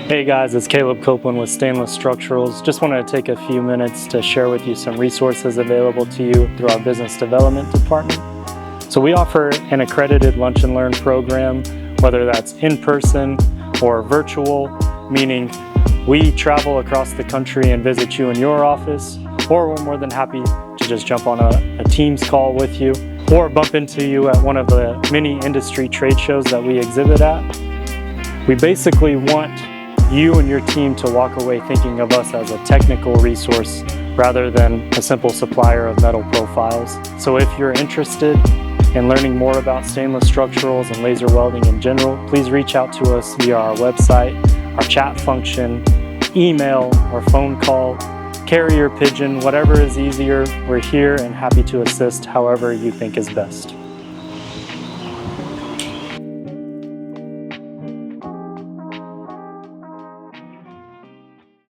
Hey guys, it's Caleb Copeland with Stainless Structurals. Just wanted to take a few minutes to share with you some resources available to you through our business development department. So we offer an accredited lunch and learn program, whether that's in person or virtual, meaning we travel across the country and visit you in your office, or we're more than happy to just jump on a Teams call with you or bump into you at one of the many industry trade shows that we exhibit at. We basically want you and your team to walk away thinking of us as a technical resource rather than a simple supplier of metal profiles. So if you're interested in learning more about stainless structurals and laser welding in general, please reach out to us via our website, our chat function, email, or phone call, carrier pigeon, whatever is easier. We're here and happy to assist however you think is best.